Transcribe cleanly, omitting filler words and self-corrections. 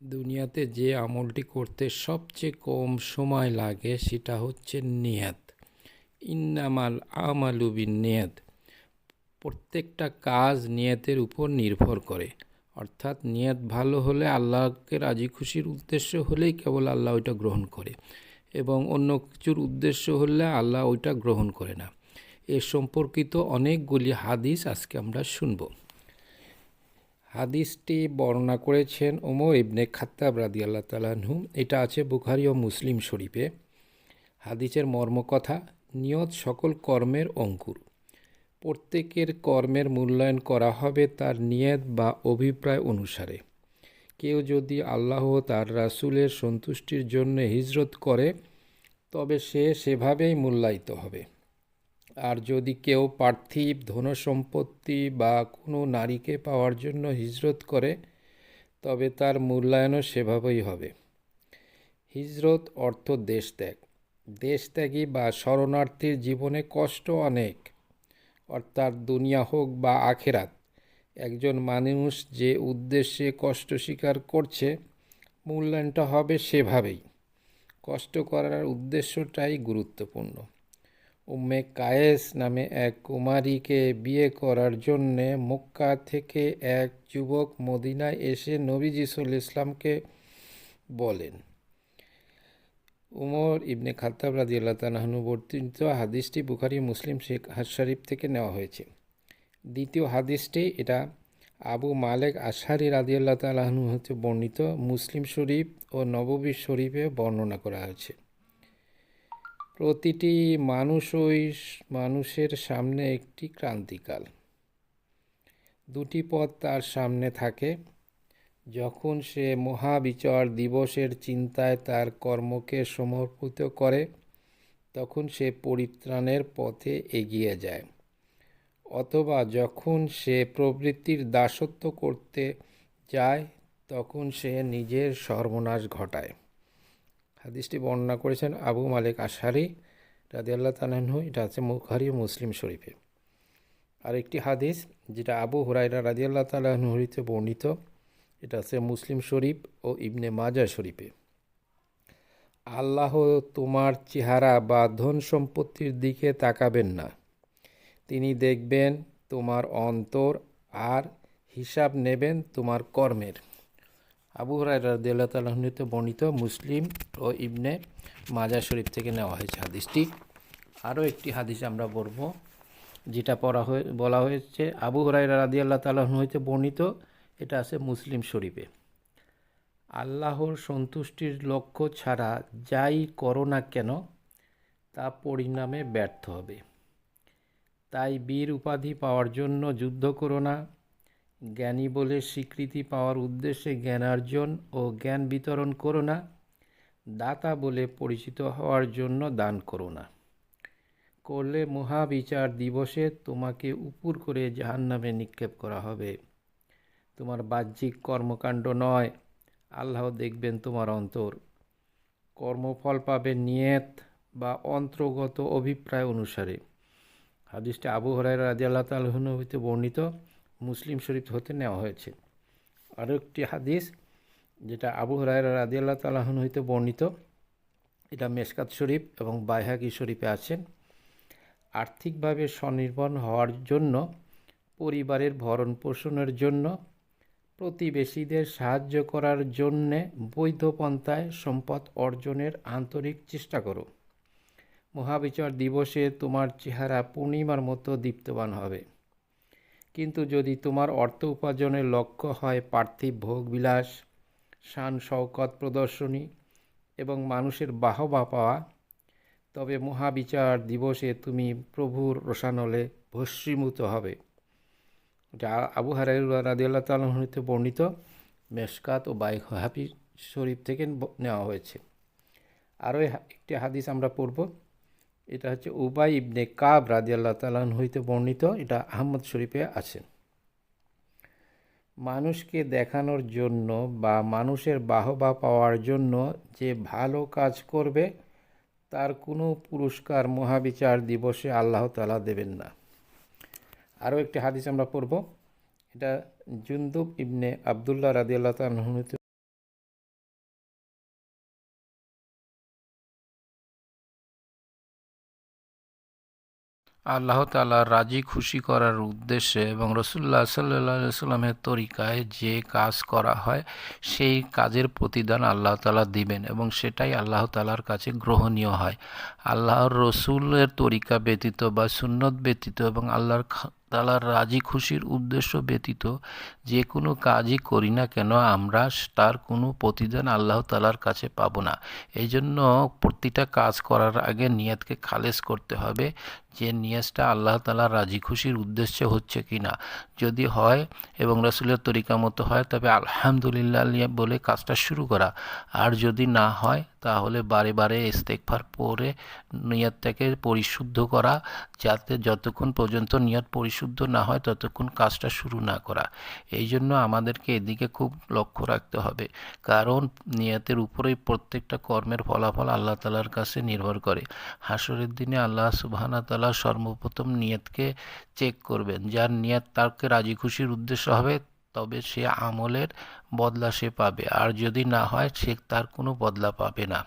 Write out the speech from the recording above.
দুনিয়াতে যে আমলটি করতে সবচেয়ে কম সময় লাগে সেটা হচ্ছে নিয়াত। ইন্নামাল আমালু বিন্নিয়াত। প্রত্যেকটা কাজ নিয়তের উপর নির্ভর করে। অর্থাৎ নিয়ত ভালো হলে, আল্লাহকে রাজি খুশির উদ্দেশ্য হলেই কেবল আল্লাহ ওইটা গ্রহণ করে, এবং অন্য কিছুর উদ্দেশ্য হলে আল্লাহ ওইটা গ্রহণ করে না। এ সম্পর্কিত অনেকগুলি হাদিস আজকে আমরা শুনব। হাদিসটি বর্ণনা করেছেন ওমর ইবনে খাত্তাব রাদিয়াল্লাহু তাআলা আনহু। এটা আছে বুখারী ও মুসলিম শরীফে। হাদিসের মর্মকথা: নিয়ত সকল কর্মের অঙ্কুর। প্রত্যেকের কর্মের মূল্যায়ন করা হবে তার নিয়ত বা অভিপ্রায় অনুসারে। কেউ যদি আল্লাহ তার রাসূলের সন্তুষ্টির জন্য হিজরত করে, তবে সে সেভাবেই মূল্যায়িত হবে। আর যদি কেউ পার্থিব ধনসম্পত্তি বা কোনো নারীকে পাওয়ার জন্য হিজরত করে, তবে তার মূল্যায়নও সেভাবেই হবে। হিজরত অর্থ দেশত্যাগ। দেশত্যাগী বা শরণার্থীর জীবনে কষ্ট অনেক, অর্থাৎ দুনিয়া হোক বা আখেরাত। একজন মানুষ যে উদ্দেশ্যে কষ্ট স্বীকার করছে, মূল্যায়নটা হবে সেভাবেই। কষ্ট করার উদ্দেশ্যটাই গুরুত্বপূর্ণ। উম্মে কায়েস নামে এক কুমারীকে বিয়ে করার জন্যে মক্কা থেকে এক যুবক মদিনায় এসে নবীজি সাল্লাল্লাহু আলাইহি ওয়াসাল্লামকে বলেন। উমর ইবনে খাত্তাব রাদিয়াল্লাহু তাআলা আনহু বর্ণিত হাদিসটি বুখারী মুসলিম শরীফ থেকে নেওয়া হয়েছে। দ্বিতীয় হাদিসটি এটা আবু মালেক আশআরী রাদিয়াল্লাহু তাআলা আনহু হতে বর্ণিত। মুসলিম শরীফ ও নববী শরীফে বর্ণনা করা হয়েছে। প্রতিটি মানুষের সামনে একটি ক্রান্তিকাল। দুটি পথ তার সামনে থাকে। যখন সে মহাবিচার দিবসের চিন্তায় তার কর্মকে সমর্পিত করে, তখন সে পরিত্রাণের পথে এগিয়ে যায়, অথবা যখন সে প্রবৃত্তির দাসত্ব করতে যায়, তখন সে নিজের সর্বনাশ ঘটায়। হাদিসটি বর্ণনা করেছেন আবু মালেক আশআরী রাদিয়াল্লাহু তাআলা আনহু। এটা আছে বুখারী ও মুসলিম শরীফে। আরেকটি হাদিস যেটা আবু হুরায়রা রাদিয়াল্লাহু তাআলা আনহু হতে বর্ণিত। এটা আছে মুসলিম শরীফ ও ইবনে মাজাহ শরীফে। আল্লাহ তোমার চেহারা বা ধন সম্পত্তির দিকে তাকাবেন না, তিনি দেখবেন তোমার অন্তর আর হিসাব নেবেন তোমার কর্মের। আবু হুরায়রা রাদিয়াল্লাহু তাআলা আনহু হতে বর্ণিত। মুসলিম ও ইবনে মাজাহ শরীফ থেকে নেওয়া হয়েছে হাদিসটি। আরও একটি হাদিস আমরা বলব, যেটা বলা হয়েছে আবু হুরায়রা রাদিয়াল্লাহু তাআলা আনহু হতে বর্ণিত। এটা আছে মুসলিম শরীফে। আল্লাহর সন্তুষ্টির লক্ষ্য ছাড়া যাই করো না কেন, তা পরিণামে ব্যর্থ হবে। তাই বীর উপাধি পাওয়ার জন্য যুদ্ধ করো না, জ্ঞানী বলে স্বীকৃতি পাওয়ার উদ্দেশ্যে জ্ঞানার্জন ও জ্ঞান বিতরণ করো না, দাতা বলে পরিচিত হওয়ার জন্য দান করো না। করলে মহাবিচার দিবসে তোমাকে উপুর করে জাহান্নামে নিক্ষেপ করা হবে। তোমার বাহ্যিক কর্মকাণ্ড নয়, আল্লাহ দেখবেন তোমার অন্তর। কর্মফল পাবে নিয়ত বা অন্তর্গত অভিপ্রায় অনুসারে। হাদিসটি আবু হুরায়রা রাদিয়াল্লাহু তাআলা আনহু হতে বর্ণিত। মুসলিম শরীফ হতে নেওয়া হয়েছে। আরও একটি হাদিস যেটা আবু হুরায়রা রাদিয়াল্লাহু তাআলা আনহু হতে বর্ণিত। এটা মেশকাত শরীফ এবং বাইহাকী শরীফে আছেন। আর্থিকভাবে স্বনির্ভর হওয়ার জন্য, পরিবারের ভরণ পোষণের জন্য, প্রতিবেশীদের সাহায্য করার জন্যে বৈধ পন্থায় সম্পদ অর্জনের আন্তরিক চেষ্টা করো। মহাবিচার দিবসে তোমার চেহারা পূর্ণিমার মতো দীপ্তমান হবে। কিন্তু যদি তোমার অর্থ উপার্জনের লক্ষ্য হয় পার্থিব ভোগবিলাস, শান শওকত প্রদর্শনী এবং মানুষের বাহবা পাওয়া, তবে মহাবিচার দিবসে তুমি প্রভুর রোষানলে ভস্মীভূত হবে। এটা আবু হুরায়রা রাদিয়াল্লাহু তাআলা আনহু হতে বর্ণিত। মেশকাত ও বাইহাকী শরীফ থেকে নেওয়া হয়েছে। আরও একটি হাদিস আমরা পড়ব। এটা হচ্ছে উবাই ইবনে কাব রাদিয়াল্লাহু তাআলা আনহু হতে বর্ণিত। এটা আহমদ শরীফে আছে। মানুষকে দেখানোর জন্য বা মানুষের বাহবা পাওয়ার জন্য যে ভালো কাজ করবে, তার কোনো পুরস্কার মহাবিচার দিবসে আল্লাহ তাআলা দেবেন না। আরও একটি হাদিস আমরা পড়ব। এটা জুনদুব ইবনে আবদুল্লাহ রাদিয়াল্লাহু তাআলা আনহু আল্লাহ তাআলার রাজি খুশি করার উদ্দেশ্যে এবং রাসূলুল্লাহ সাল্লাল্লাহু আলাইহি সাল্লামের তরিকায় যে কাজ করা হয় সেই কাজের প্রতিদান আল্লাহ তাআলা দিবেন এবং সেটাই আল্লাহ তাআলার কাছে গ্রহণীয় হয়। আল্লাহর রসুলের তরিকা ব্যতীত বা সুন্নত ব্যতীত এবং আল্লাহর তাআলার রাজি খুশির উদ্দেশ্য ব্যতীত যে কোনো কাজই করি না কেন আমরা তার কোনো প্রতিদান আল্লাহ তাআলার কাছে পাবো না। এই জন্য প্রতিটা কাজ করার আগে নিয়তকে খালেস করতে হবে যে নিয়াজটা আল্লাহ তাআলার রাজি খুশির উদ্দেশ্যে হচ্ছে কি না। যদি হয় এবং রাসূলের তরিকা মতো হয় তবে আলহামদুলিল্লাহ বলে কাজটা শুরু করা, আর যদি না হয় তাহলে বারে বারে ইস্তেগফার পড়ে নিয়তটাকে পরিশুদ্ধ করা, যাতে যতক্ষণ পর্যন্ত নিয়ত পরিশুদ্ধ না হয় ততক্ষণ কাজটা শুরু না করা। এই জন্য আমাদেরকে এদিকে খুব লক্ষ্য রাখতে হবে, কারণ নিয়তের উপরেই প্রত্যেকটা কর্মের ফলাফল আল্লাহ তাআলার কাছে নির্ভর করে। হাসরের দিনে আল্লাহ সুবহানাহু ওয়া তাআলা সর্বপ্রথম নিয়তকে চেক করবেন, যার নিয়ত তাকে রাজি খুশির উদ্দেশ্য হবে তবে সে আমলের বদলা সে পাবে, আর যদি না হয় সে তার কোনো বদলা পাবে না।